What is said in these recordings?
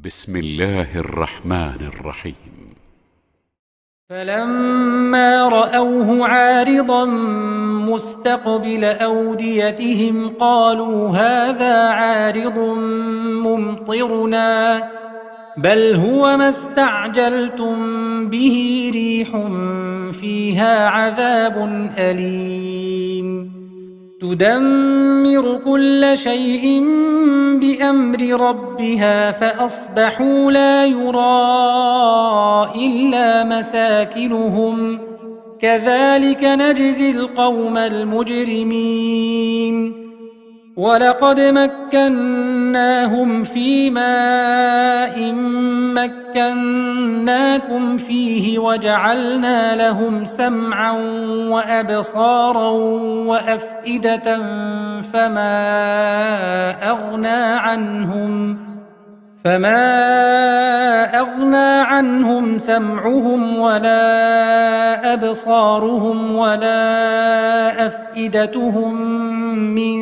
بسم الله الرحمن الرحيم. فلما رأوه عارضا مستقبل أوديتهم قالوا هذا عارض ممطرنا بل هو ما استعجلتم به ريح فيها عذاب أليم تدمر كل شيء بأمر ربها فأصبحوا لا يرى إلا مساكنهم كذلك نجزي القوم المجرمين ولقد مكناهم في ماء مكناكم فيه وجعلنا لهم سمعا وأبصارا وأفئدة فما أغنى عنهم سمعهم ولا أبصارهم ولا أفئدتهم من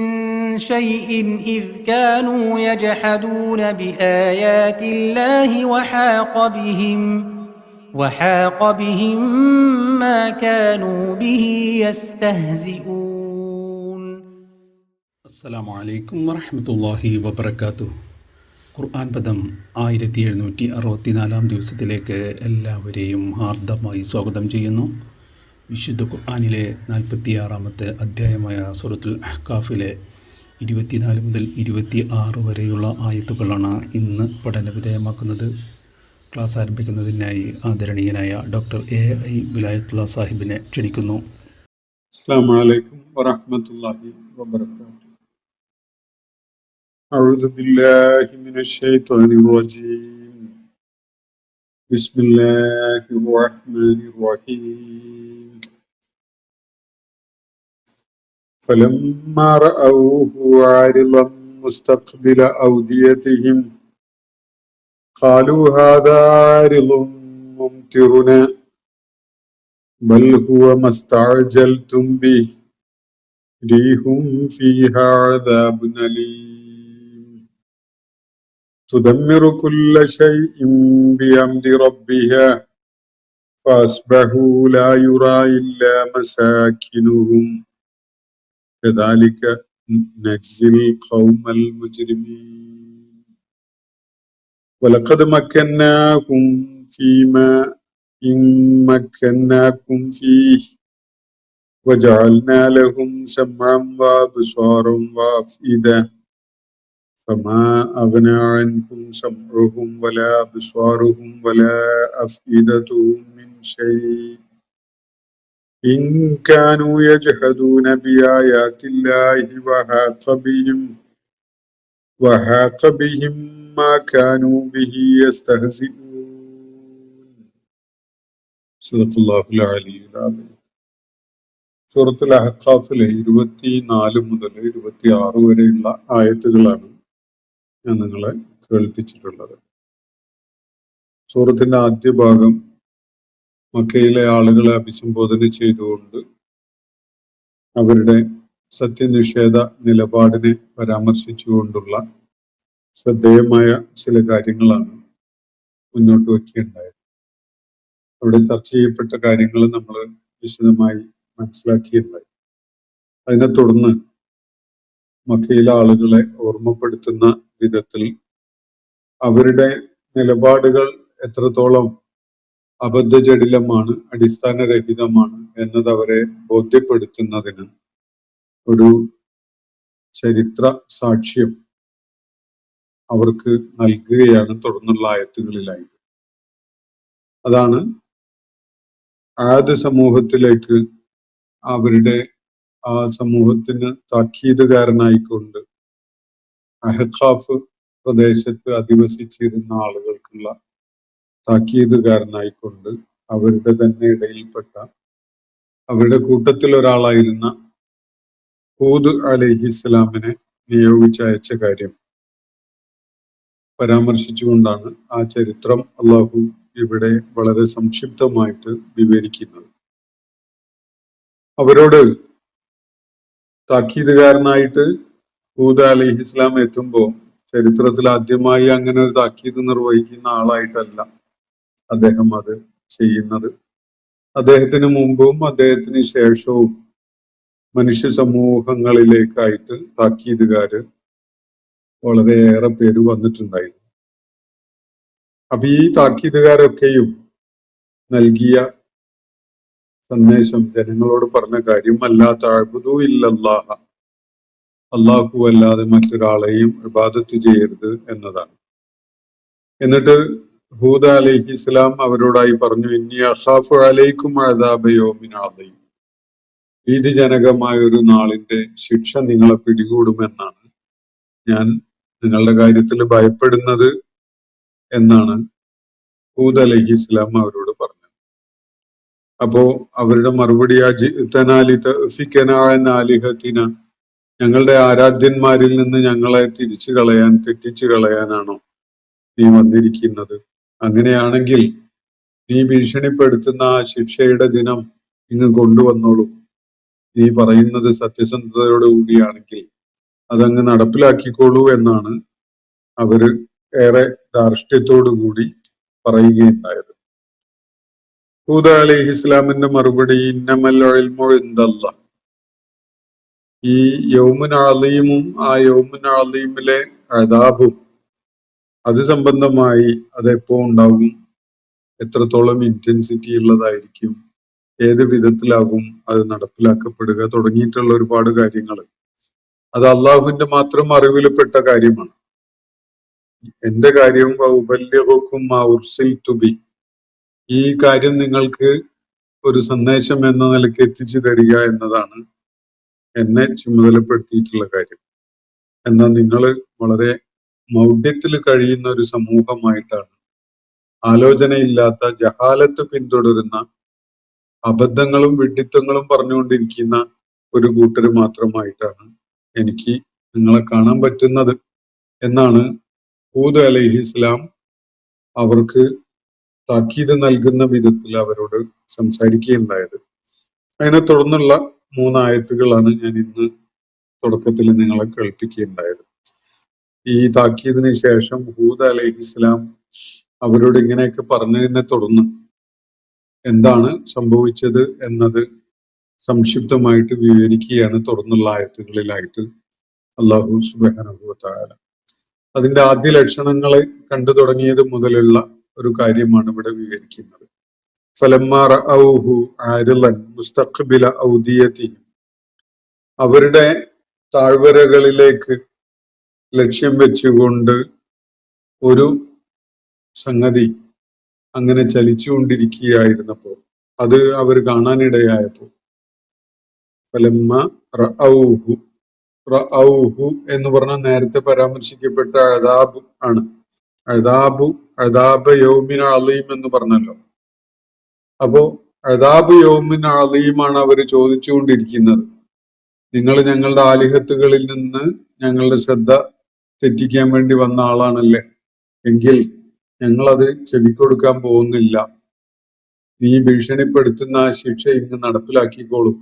شيء إذ كانوا يجحدون بآيات الله وحاق بهم ما كانوا به يستهزئون. السلام عليكم ورحمة الله وبركاته. ഖുർആൻ പദം 1764 ദിവസത്തിലേക്ക് എല്ലാവരെയും ഹാർദമായി സ്വാഗതം ചെയ്യുന്നു. വിശുദ്ധ ഖുർആനിലെ 46-ാമത്തെ അധ്യായമായ സൂറത്തുൽ അഹ്കാഫിലെ 24 മുതൽ 26 വരെയുള്ള ആയത്തുകളാണ് ഇന്ന് പഠനവിധേയമാക്കുന്നത്. ക്ലാസ് ആരംഭിക്കുന്നതിനായി ആദരണീയനായ ഡോക്ടർ A.I. വിലായത്തുള്ള സാഹിബിനെ ക്ഷണിക്കുന്നു. അസ്സലാമു അലൈക്കും വറഹ്മത്തുള്ളാഹി വബറകാതുഹു. أعوذ بالله من الشيطان الرجيم. بسم الله الرحمن الرحيم. فلما رأوه عارضا مستقبل أوديتهم قالوا هذا عارض ممطرنا بل هو ما استعجلتم به ريح فيها عذاب أليم تدمر كل شيء بأمر ربها فأصبحوا لا يرى إلا مساكنهم كذلك نجزي القوم المجرمين ولقد مكناكم فيما إن مكناكم فيه وجعلنا لهم سمعا وأبصارا وأفئدة فما أغنى عنهم سمعهم ولا أبصارهم ولا أفئدتهم من شيء إن كانوا يجحدون بآيات الله وحاق بهم ما كانوا به يستهزئون صدق الله العلي العظيم. സൂറത്തുൽ അഹ്ഖാഫിലെ 24 മുതൽ 26 വരെയുള്ള ആയത്തുകളാണ് ഞാൻ നിങ്ങളെ കേൾപ്പിച്ചിട്ടുള്ളത്. സൂറത്തിന്റെ ആദ്യ ഭാഗം മക്കയിലെ ആളുകളെ അഭിസംബോധന ചെയ്തുകൊണ്ട് അവരുടെ സത്യനിഷേധ നിലപാടിനെ പരാമർശിച്ചുകൊണ്ടുള്ള ശ്രദ്ധേയമായ ചില കാര്യങ്ങളാണ് മുന്നോട്ട് വയ്ക്കുകയുണ്ടായത്. അവിടെ ചർച്ച ചെയ്യപ്പെട്ട കാര്യങ്ങൾ നമ്മൾ വിശദമായി മനസ്സിലാക്കിയിട്ടുണ്ടായി. അതിനെ തുടർന്ന് മക്കയിലെ ആളുകളെ ഓർമ്മപ്പെടുത്തുന്ന വിധത്തിൽ അവരുടെ നിലപാടുകൾ എത്രത്തോളം അബദ്ധജടിലമാണ്, അടിസ്ഥാനരഹിതമാണ് എന്നത് അവരെ ബോധ്യപ്പെടുത്തുന്നതിന് ഒരു ചരിത്ര സാക്ഷ്യം അവർക്ക് നൽകുകയാണ് തുടർന്നുള്ള ആയത്തുകളിലായി. അതാണ് ആദ് സമൂഹത്തിലേക്ക് അവരുടെ ആ സമൂഹത്തിന് താക്കീതുകാരനായിക്കൊണ്ട് അഹ്ഖാഫ് പ്രദേശത്ത് അധിവസിച്ചിരുന്ന ആളുകൾക്കുള്ള താക്കീതുകാരനായിക്കൊണ്ട് അവരുടെ തന്നെ ഇടയിൽപ്പെട്ട അവരുടെ കൂട്ടത്തിൽ ഒരാളായിരുന്ന ഹൂദ് അലൈഹിസ്സലാമിനെ നിയോഗിച്ചയച്ച കാര്യം പരാമർശിച്ചുകൊണ്ടാണ് ആ ചരിത്രം അള്ളാഹു ഇവിടെ വളരെ സംക്ഷിപ്തമായിട്ട് വിവരിക്കുന്നത്. അവരോട് താക്കീതുകാരനായിട്ട് ഹൂദ് അലൈഹിസ്സലാം എത്തുമ്പോൾ ചരിത്രത്തിൽ ആദ്യമായി അങ്ങനെ ഒരു താക്കീത് നിർവഹിക്കുന്ന ആളായിട്ടല്ല അദ്ദേഹം അത് ചെയ്യുന്നത്. അദ്ദേഹത്തിന് മുമ്പും അദ്ദേഹത്തിന് ശേഷവും മനുഷ്യ സമൂഹങ്ങളിലേക്കായിട്ട് താക്കീതുകാര് വളരെയേറെ പേര് വന്നിട്ടുണ്ടായിരുന്നു. അപ്പൊ ഈ താക്കീതുകാരൊക്കെയും നൽകിയ സന്ദേശം, ജനങ്ങളോട് പറഞ്ഞ കാര്യം അല്ലാ തഅ്ബുദൂ ഇല്ലല്ലാഹ, അല്ലാഹു അല്ലാതെ മറ്റൊരാളെയും ഇബാദത്ത് ചെയ്യരുത് എന്നതാണ്. എന്നിട്ട് ഹൂദ് അലൈഹിസ്സലാം അവരോടായി പറഞ്ഞു, ഇന്നി അഖാഫു അലൈക്കും അദാബ യൗമിൻ അദീം, ഭീതിജനകമായ ഒരു നാളിന്റെ ശിക്ഷ നിങ്ങളെ പിടികൂടുമെന്നാണ് ഞാൻ നിങ്ങളുടെ കാര്യത്തിൽ ഭയപ്പെടുന്നത് എന്നാണ് ഹൂദ് അലൈഹിസ്സലാം അവരോട് പറഞ്ഞത്. അപ്പോ അവരുടെ മറുപടി ആലിഹത്തിന, ഞങ്ങളുടെ ആരാധ്യന്മാരിൽ നിന്ന് ഞങ്ങളെ തിരിച്ചു കളയാൻ, തെറ്റിച്ചു കളയാനാണോ നീ വന്നിരിക്കുന്നത്? അങ്ങനെയാണെങ്കിൽ നീ ഭീഷണിപ്പെടുത്തുന്ന ആ ശിക്ഷയുടെ ദിനം ഇങ്ങ് കൊണ്ടുവന്നോളൂ. നീ പറയുന്നത് സത്യസന്ധതയോടുകൂടിയാണെങ്കിൽ അതങ്ങ് നടപ്പിലാക്കിക്കോളൂ എന്നാണ് അവര് ഏറെ ധാർഷ്ട്യത്തോടു കൂടി പറയുകയുണ്ടായത്. ഹൂദ് അലൈഹി ഇസ്ലാമിന്റെ മറുപടി ഇന്നമൽ ഇൽമു ഇൻദല്ലാഹ്, ഈ യൗമുൻ അളീമും ആ യൗമുൻ അളീമിലെ അദാബും അത് സംബന്ധമായി അതെപ്പോ ഉണ്ടാകും, എത്രത്തോളം ഇന്റൻസിറ്റി ഉള്ളതായിരിക്കും, ഏത് വിധത്തിലാകും അത് നടപ്പിലാക്കപ്പെടുക തുടങ്ങിയിട്ടുള്ള ഒരുപാട് കാര്യങ്ങൾ അത് അള്ളാഹുവിന്റെ മാത്രം അറിവിൽപ്പെട്ട കാര്യമാണ്. എന്റെ കാര്യം വഉബല്ലിഗുക്കും മാ ഉർസിൽതു ബി, ഈ കാര്യം നിങ്ങൾക്ക് ഒരു സന്ദേശം എന്ന നിലയ്ക്ക് എത്തിച്ചു തരിക എന്നതാണ് എന്നെ ചുമതലപ്പെടുത്തിയിട്ടുള്ള കാര്യം. എന്നാൽ നിങ്ങൾ വളരെ മൗഢ്യത്തിൽ കഴിയുന്ന ഒരു സമൂഹമായിട്ടാണ്, ആലോചനയില്ലാത്ത ജഹാലത്ത് പിന്തുടരുന്ന, അബദ്ധങ്ങളും വിഡ്ഢിത്തങ്ങളും പറഞ്ഞുകൊണ്ടിരിക്കുന്ന ഒരു കൂട്ടർ മാത്രമായിട്ടാണ് എനിക്ക് നിങ്ങളെ കാണാൻ പറ്റുന്നത് എന്നാണ് ഹൂദ് അലൈഹി ഇസ്ലാം അവർക്ക് താക്കീത് നൽകുന്ന വിധത്തിൽ അവരോട് സംസാരിക്കുകയുണ്ടായത്. അതിനെ തുടർന്നുള്ള 3 ആയത്തുകളാണ് ഞാൻ ഇന്ന് തുടക്കത്തിൽ നിങ്ങളെ കേൾപ്പിക്കുകയുണ്ടായത്. ഈ താക്കീതിന് ശേഷം ഹൂദ് അലൈഹി ഇസ്ലാം അവരോട് ഇങ്ങനെയൊക്കെ പറഞ്ഞതിനെ തുടർന്ന് എന്താണ് സംഭവിച്ചത് എന്നത് സംക്ഷിപ്തമായിട്ട് വിവരിക്കുകയാണ് തുടർന്നുള്ള ആയത്തുകളിലായിട്ട് അല്ലാഹു സുബ്ഹാനഹു വ തആല. അതിന്റെ ആദ്യ ലക്ഷണങ്ങളെ കണ്ടു തുടങ്ങിയത് മുതലുള്ള ഒരു കാര്യമാണ് ഇവിടെ വിവരിക്കുന്നത്. ഫലമ്മാ റഅൗഹു ആരിളൻ മുസ്തഖ്ബില ഔദിയതിഹിം, അവരുടെ താഴ്വരകളിലേക്ക് ലക്ഷ്യം വെച്ചുകൊണ്ട് ഒരു സംഗതി അങ്ങനെ ചലിച്ചുകൊണ്ടിരിക്കുകയായിരുന്നപ്പോൾ, അത് അവർ കാണാനിടയായപ്പോൾ, ഫലമ്മ റഅൗഹു, റഅൗഹു എന്ന് പറഞ്ഞാൽ നേരത്തെ പരാമർശിക്കപ്പെട്ട അദാബ് ആണ്. അദാബ് യൗമിൻ അളീം എന്ന് പറഞ്ഞല്ലോ. അപ്പോ അദാബ് യൗമിൻ അളീമാണ് അവർ ചോദിച്ചുകൊണ്ടിരിക്കുന്നത്. നിങ്ങൾ ഞങ്ങളുടെ ആലിഹത്തുകളിൽ നിന്ന് ഞങ്ങളുടെ ശ്രദ്ധ തെറ്റിക്കാൻ വേണ്ടി വന്ന ആളാണല്ലേ, എങ്കിൽ ഞങ്ങളത് ചെവിക്കൊടുക്കാൻ പോകുന്നില്ല. നീ ഭീഷണിപ്പെടുത്തുന്ന ആ ശിക്ഷ ഇങ്ങ് നടപ്പിലാക്കിക്കോളും,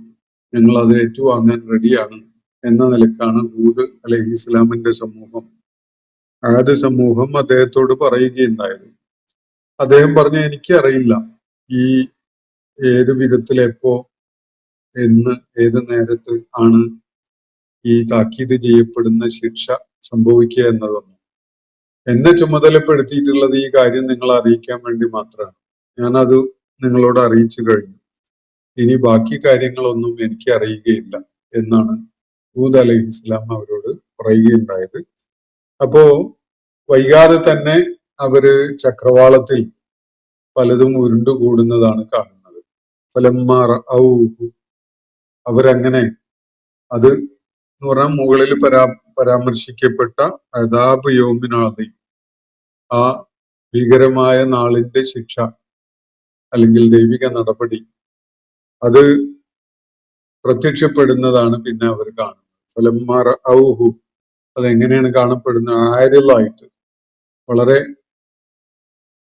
ഞങ്ങൾ അത് ഏറ്റുവാങ്ങാൻ റെഡിയാണ് എന്ന നിലക്കാണ് ഹൂദ് അലൈഹി ഇസ്ലാമിന്റെ സമൂഹം, ആദ് സമൂഹം അദ്ദേഹത്തോട് പറയുകയുണ്ടായത്. അദ്ദേഹം പറഞ്ഞു, എനിക്കറിയില്ല ഈ ഏത് വിധത്തിൽ, എപ്പോ, എന്ന്, ഏത് നേരത്ത് ആണ് ഈ താക്കീത് ചെയ്യപ്പെടുന്ന ശിക്ഷ സംഭവിക്കുക എന്നതൊന്നും. എന്നെ ചുമതലപ്പെടുത്തിയിട്ടുള്ളത് ഈ കാര്യം നിങ്ങളെ അറിയിക്കാൻ വേണ്ടി മാത്രമാണ്. ഞാനത് നിങ്ങളോട് അറിയിച്ചു കഴിഞ്ഞു. ഇനി ബാക്കി കാര്യങ്ങളൊന്നും എനിക്ക് അറിയുകയില്ല എന്നാണ് ഹൂദ് അലൈഹി ഇസ്ലാം അവരോട് പറയുകയുണ്ടായത്. അപ്പോ വൈകാതെ തന്നെ അവര് ചക്രവാളത്തിൽ പലതും ഉരുണ്ടുകൂടുന്നതാണ് കാണുന്നത്. ഫലമ്മാ റഅൗഹു, അവരങ്ങനെ, അത് എന്ന് പറഞ്ഞാൽ മുകളിൽ പരാമർശിക്കപ്പെട്ട അദാബ് യൗമിൻ അളീം, ആ ഭീകരമായ നാളിന്റെ ശിക്ഷ അല്ലെങ്കിൽ ദൈവിക നടപടി, അത് പ്രത്യക്ഷപ്പെടുന്നതാണ് പിന്നെ അവർ കാണുന്നത്. ഫലമ്മാ റഅൗഹു, അതെങ്ങനെയാണ് കാണപ്പെടുന്നത്? ആരിളായിട്ട്, വളരെ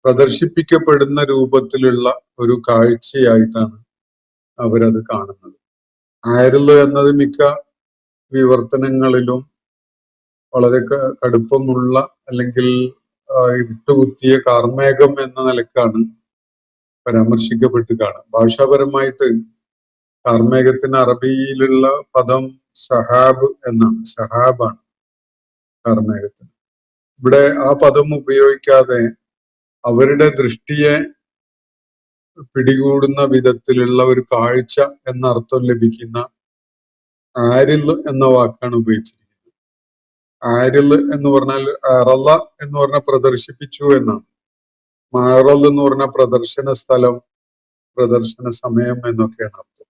പ്രദർശിപ്പിക്കപ്പെടുന്ന രൂപത്തിലുള്ള ഒരു കാഴ്ചയായിട്ടാണ് അവരത് കാണുന്നത്. ആരിള് എന്നത് മിക്ക വിവർത്തനങ്ങളിലും വളരെ കടുപ്പമുള്ള അല്ലെങ്കിൽ ഇരുട്ടുകുത്തിയ കാർമേഘം എന്ന നിലക്കാണ് പരാമർശിക്കപ്പെട്ട് കാണും. ഭാഷാപരമായിട്ട് കാർമേഘത്തിന് അറബിയിലുള്ള പദം സഹാബ് എന്നാണ്. സഹാബാണ് കാർമേഘത്തിന്. ഇവിടെ ആ പദം ഉപയോഗിക്കാതെ അവരുടെ ദൃഷ്ടിയെ പിടികൂടുന്ന വിധത്തിലുള്ള ഒരു കാഴ്ച എന്ന അർത്ഥം ലഭിക്കുന്ന ആരിൽ എന്ന വാക്കാണ് ഉപയോഗിച്ചിരിക്കുന്നത്. ആരിൽ എന്ന് പറഞ്ഞാൽ അറള എന്ന് പറഞ്ഞാൽ പ്രദർശിപ്പിച്ചു എന്നാണ്. മാറൽ എന്ന് പറഞ്ഞാൽ പ്രദർശന സ്ഥലം, പ്രദർശന സമയം എന്നൊക്കെയാണ് അർത്ഥം.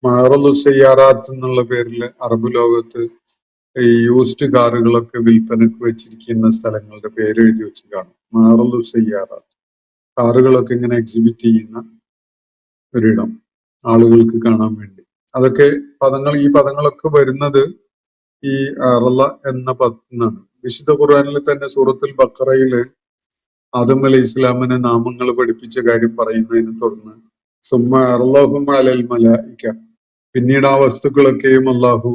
മാറലു സയ്യാറാത്ത് എന്നുള്ള പേരിൽ അറബ് ലോകത്ത് ഈ യൂസ്ഡ് കാറുകളൊക്കെ വിൽപ്പനക്ക് വെച്ചിരിക്കുന്ന സ്ഥലങ്ങളുടെ പേര് എഴുതി വെച്ച് കാണും. മാറലു സയ്യാറാത്ത്, കാറുകളൊക്കെ ഇങ്ങനെ എക്സിബിറ്റ് ചെയ്യുന്ന ഒരിടം ആളുകൾക്ക് കാണാൻ വേണ്ടി. അതൊക്കെ പദങ്ങൾ, ഈ പദങ്ങളൊക്കെ വരുന്നത് ഈ അറള എന്ന പദത്തിനാണ്. വിശുദ്ധ ഖുർആനിൽ തന്നെ സൂറത്തുൽ ബഖറയില് ആദം അലൈഹി ഇസ്ലാമിനെ നാമങ്ങൾ പഠിപ്പിച്ച കാര്യം പറയുന്നതിനെ തുടർന്ന് സുമ്മ അർളഹും അലൽ മലായിക, പിന്നീട് ആ വസ്തുക്കളൊക്കെയും അള്ളാഹു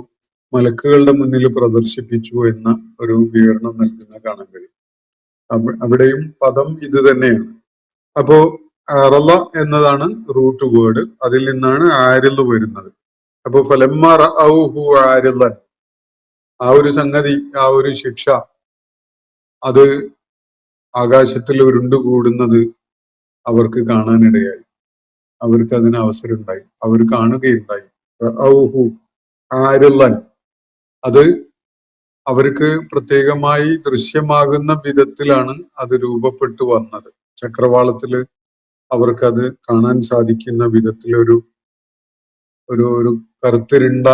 മലക്കുകളുടെ മുന്നിൽ പ്രദർശിപ്പിച്ചു എന്ന ഒരു വിവരണം നൽകുന്ന കാണാൻ കഴിയും. അവിടെയും പദം ഇത് തന്നെയാണ്. അപ്പോ അറള എന്നതാണ് റൂട്ട് വേർഡ്, അതിൽ നിന്നാണ് ആരിൽ വരുന്നത്. അപ്പൊ ഫലമ്മ റഅൗഹു ആരിളൻ, ആ ഒരു സംഗതി, ആ ഒരു ശിക്ഷ, അത് ആകാശത്തിൽ ഉരുണ്ടുകൂടുന്നത് അവർക്ക് കാണാനിടയായി. അവർക്ക് അതിന് അവസരം ഉണ്ടായി, അവർ കാണുകയുണ്ടായി. റഅൗഹു ആരിളൻ, അത് അവർക്ക് പ്രത്യേകമായി ദൃശ്യമാകുന്ന വിധത്തിലാണ് അത് രൂപപ്പെട്ടു വന്നത്. ചക്രവാളത്തില് അവർക്കത് കാണാൻ സാധിക്കുന്ന വിധത്തിലൊരു ഒരു കറുത്തിരുണ്ട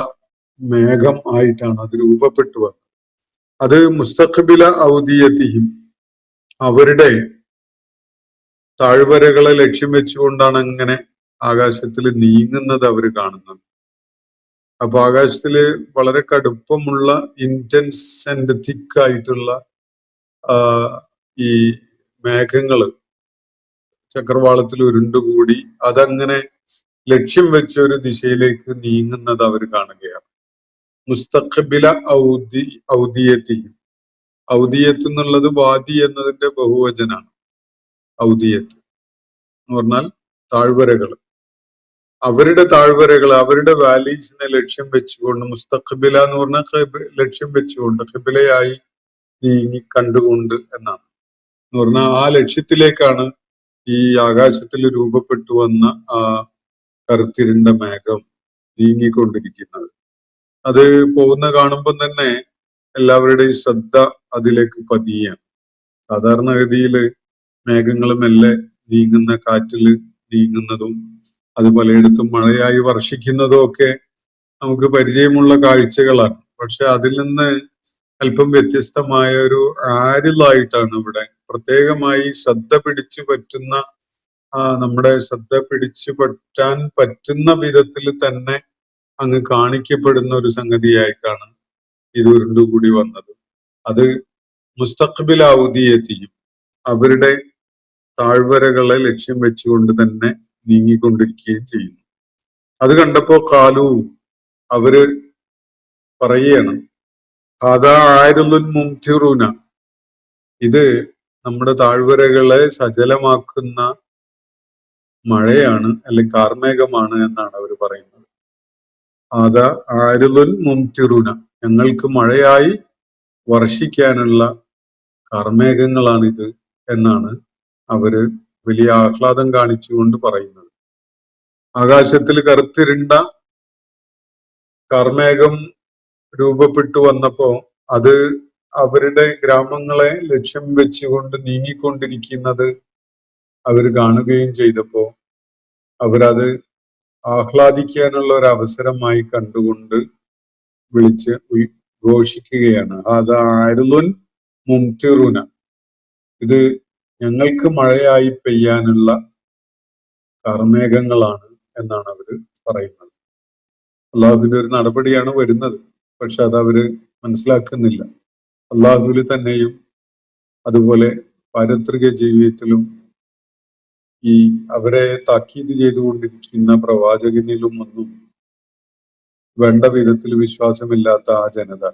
മേഘം ആയിട്ടാണ് അത് രൂപപ്പെട്ടു വന്നത്. അത് മുസ്തഖ്ബില ഔദിയത്തിഹിം, അവരുടെ താഴ്വരകളെ ലക്ഷ്യം വെച്ചുകൊണ്ടാണ് അങ്ങനെ ആകാശത്തിൽ നീങ്ങുന്നത് അവർ കാണുന്നത്. അപ്പൊ ആകാശത്തില് വളരെ കടുപ്പമുള്ള ഇന്റൻസ് ആൻഡ് തിക്ക് ആയിട്ടുള്ള ഈ മേഘങ്ങള് ചക്രവാളത്തിൽ ഉരുണ്ടുകൂടി അതങ്ങനെ ലക്ഷ്യം വെച്ച ഒരു ദിശയിലേക്ക് നീങ്ങുന്നത് അവർ കാണുകയാണ്. മുസ്തഖ്ബില ഔദിയത്തിഹിം, ഔദിയത്ത് എന്നുള്ളത് വാദി എന്നതിന്റെ ബഹുവചനാണ്. ഔദിയത്ത് എന്ന് പറഞ്ഞാൽ താഴ്വരകൾ, അവരുടെ താഴ്വരകൾ, അവരുടെ വാലീസിനെ ലക്ഷ്യം വെച്ചുകൊണ്ട്, മുസ്തഖ്ബില എന്ന് പറഞ്ഞാൽ ലക്ഷ്യം വെച്ചുകൊണ്ട്, ഖിബിലയായി നീങ്ങി കണ്ടുകൊണ്ട് എന്നാണ്. എന്ന് പറഞ്ഞാൽ ആ ലക്ഷ്യത്തിലേക്കാണ് ഈ ആകാശത്തിൽ രൂപപ്പെട്ടു വന്ന ആ കറുത്തിരുണ്ട മേഘം നീങ്ങിക്കൊണ്ടിരിക്കുന്നത്. അത് പോകുന്ന കാണുമ്പോൾ തന്നെ എല്ലാവരുടെയും ശ്രദ്ധ അതിലേക്ക് പതിയാണ്. സാധാരണഗതിയില് മേഘങ്ങൾ മെല്ലെ നീങ്ങുന്ന, കാറ്റില് നീങ്ങുന്നതും അത് പലയിടത്തും മഴയായി വർഷിക്കുന്നതും ഒക്കെ നമുക്ക് പരിചയമുള്ള കാഴ്ചകളാണ്. പക്ഷെ അതിൽ നിന്ന് അല്പം വ്യത്യസ്തമായ ഒരു ആരിലായിട്ടാണ് ഇവിടെ പ്രത്യേകമായി ശ്രദ്ധ പിടിച്ചു പറ്റുന്ന, നമ്മുടെ ശ്രദ്ധ പിടിച്ചു പറ്റാൻ പറ്റുന്ന വിധത്തിൽ തന്നെ അങ്ങ് കാണിക്കപ്പെടുന്ന ഒരു സംഗതിയായിട്ടാണ് ഇത് ഉരുണ്ടുകൂടി വന്നത്. അത് മുസ്തഖ്ബിൽ ഔദിയത്തിയും, അവരുടെ താഴ്വരകളെ ലക്ഷ്യം വെച്ചുകൊണ്ട് തന്നെ നീങ്ങിക്കൊണ്ടിരിക്കുകയും ചെയ്യുന്നു. അത് കണ്ടപ്പോ കാലു, അവര് പറയുകയാണ്, ഹാദാ ആരിളുൻ മുംതിറൂന, ഇത് നമ്മുടെ താഴ്വരകളെ സജലമാക്കുന്ന മഴയാണ്, അല്ലെങ്കിൽ കാർമേഘമാണ് എന്നാണ് അവർ പറയുന്നത്. ഹാദാ ആരിളുൻ മുംതിറൂന, ഞങ്ങൾക്ക് മഴയായി വർഷിക്കാനുള്ള കാർമേഘങ്ങളാണിത് എന്നാണ് അവര് വലിയ ആഹ്ലാദം കാണിച്ചുകൊണ്ട് പറയുന്നത്. ആകാശത്തിൽ കറുത്തിരുണ്ട കാർമേഘം രൂപപ്പെട്ടു വന്നപ്പോ അത് അവരുടെ ഗ്രാമങ്ങളെ ലക്ഷ്യം വെച്ചുകൊണ്ട് നീങ്ങിക്കൊണ്ടിരിക്കുന്നത് അവർ കാണുകയും ചെയ്തപ്പോ അവരത് ആഹ്ലാദിക്കാനുള്ള ഒരു അവസരമായി കണ്ടുകൊണ്ട് വിളിച്ച് ഘോഷിക്കുകയാണ്. അതാരുലുൻ മുംതിറുന, ഇത് ഞങ്ങൾക്ക് മഴയായി പെയ്യാനുള്ള കാർമേഘങ്ങളാണ് എന്നാണ് അവര് പറയുന്നത്. അള്ളാഹുവിന്റെ ഒരു നടപടിയാണ് വരുന്നത്, പക്ഷെ അത് അവര് മനസ്സിലാക്കുന്നില്ല. അള്ളാഹുവിൽ തന്നെയും അതുപോലെ പാരത്രിക ജീവിതത്തിലും ഈ അവരെ താക്കീത് ചെയ്തുകൊണ്ടിരിക്കുന്ന പ്രവാചകനിലും ഒന്നും വേണ്ട വിധത്തിൽ വിശ്വാസമില്ലാത്ത ആ ജനത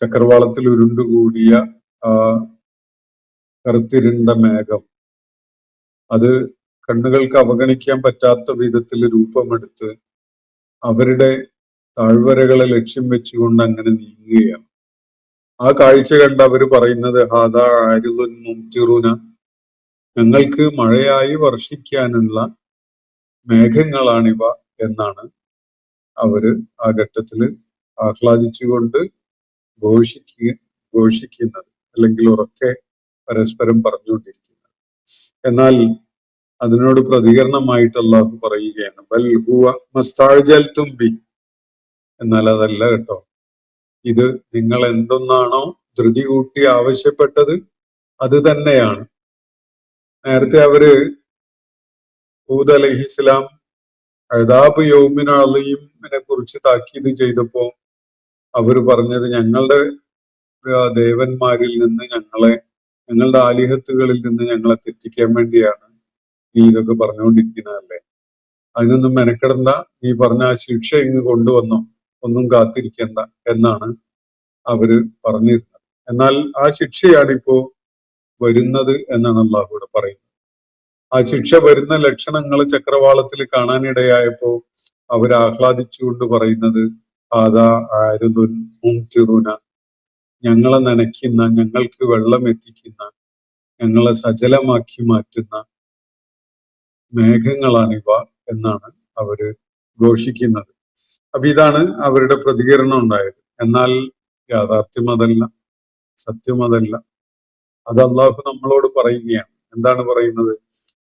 ചക്രവാളത്തിൽ ഉരുണ്ടുകൂടിയ ആ കറുത്തിരുണ്ട മേഘം അത് കണ്ണുകൾക്ക് അവഗണിക്കാൻ പറ്റാത്ത വിധത്തിൽ രൂപമെടുത്ത് അവരുടെ താഴ്വരകളെ ലക്ഷ്യം വെച്ചുകൊണ്ട് അങ്ങനെ നീങ്ങുകയാണ്. ആ കാഴ്ച കണ്ട് അവര് പറയുന്നത് ഹാദാ ആരിദുൻ മുംതിറുന, ഞങ്ങൾക്ക് മഴയായി വർഷിക്കാനുള്ള മേഘങ്ങളാണിവ എന്നാണ് അവര് ആ ഘട്ടത്തില് ആഹ്ലാദിച്ചുകൊണ്ട് ഘോഷിക്കുന്നത് അല്ലെങ്കിൽ ഉറക്കെ പരസ്പരം പറഞ്ഞുകൊണ്ടിരിക്കുന്നത്. എന്നാൽ അതിനോട് പ്രതികരണമായിട്ട് അള്ളാഹു പറയുകയാണ് ബൽ ഹുവ മസ്തഅജൽതും ബി, എന്നാൽ അതല്ല കേട്ടോ, ഇത് നിങ്ങൾ എന്തൊന്നാണോ ധൃതി കൂട്ടി ആവശ്യപ്പെട്ടത് അത് തന്നെയാണ്. നേരത്തെ അവര് ഹൂദ് അലൈഹിസ്സലാം അദാബ് യൗമിൻ അളീമിനെ കുറിച്ച് താക്കീത് ചെയ്തപ്പോ അവര് പറഞ്ഞത് ഞങ്ങളുടെ ദേവന്മാരിൽ നിന്ന് ഞങ്ങളുടെ ആലിഹത്തുകളിൽ നിന്ന് ഞങ്ങളെ തെറ്റിക്കാൻ വേണ്ടിയാണ് നീ ഇതൊക്കെ പറഞ്ഞുകൊണ്ടിരിക്കുന്നതല്ലേ, അതിനൊന്നും മെനക്കെടണ്ട, നീ പറഞ്ഞ ആ ശിക്ഷ ഇങ്ങ് കൊണ്ടുവന്നോ, ഒന്നും കാത്തിരിക്കണ്ട എന്നാണ് അവര് പറഞ്ഞിരുന്നത്. എന്നാൽ ആ ശിക്ഷയാണിപ്പോ വരുന്നത് എന്നാണ് അള്ളാഹുവിടെ പറയുന്നത്. ആ ശിക്ഷ വരുന്ന ലക്ഷണങ്ങൾ ചക്രവാളത്തിൽ കാണാനിടയായപ്പോ അവർ ആഹ്ലാദിച്ചുകൊണ്ട് പറയുന്നത് ആദാ ആരുദുൻ മുംതിറുന, ഞങ്ങളെ നനയ്ക്കുന്ന, ഞങ്ങൾക്ക് വെള്ളം എത്തിക്കുന്ന, ഞങ്ങളെ സജലമാക്കി മാറ്റുന്ന മേഘങ്ങളാണിവ എന്നാണ് അവര് ഘോഷിക്കുന്നത്. അപ്പൊ ഇതാണ് അവരുടെ പ്രതികരണം ഉണ്ടായത്. എന്നാൽ യാഥാർത്ഥ്യം അതല്ല, സത്യം അതല്ല. അത് അള്ളാഹു നമ്മളോട് പറയുകയാണ്. എന്താണ് പറയുന്നത്?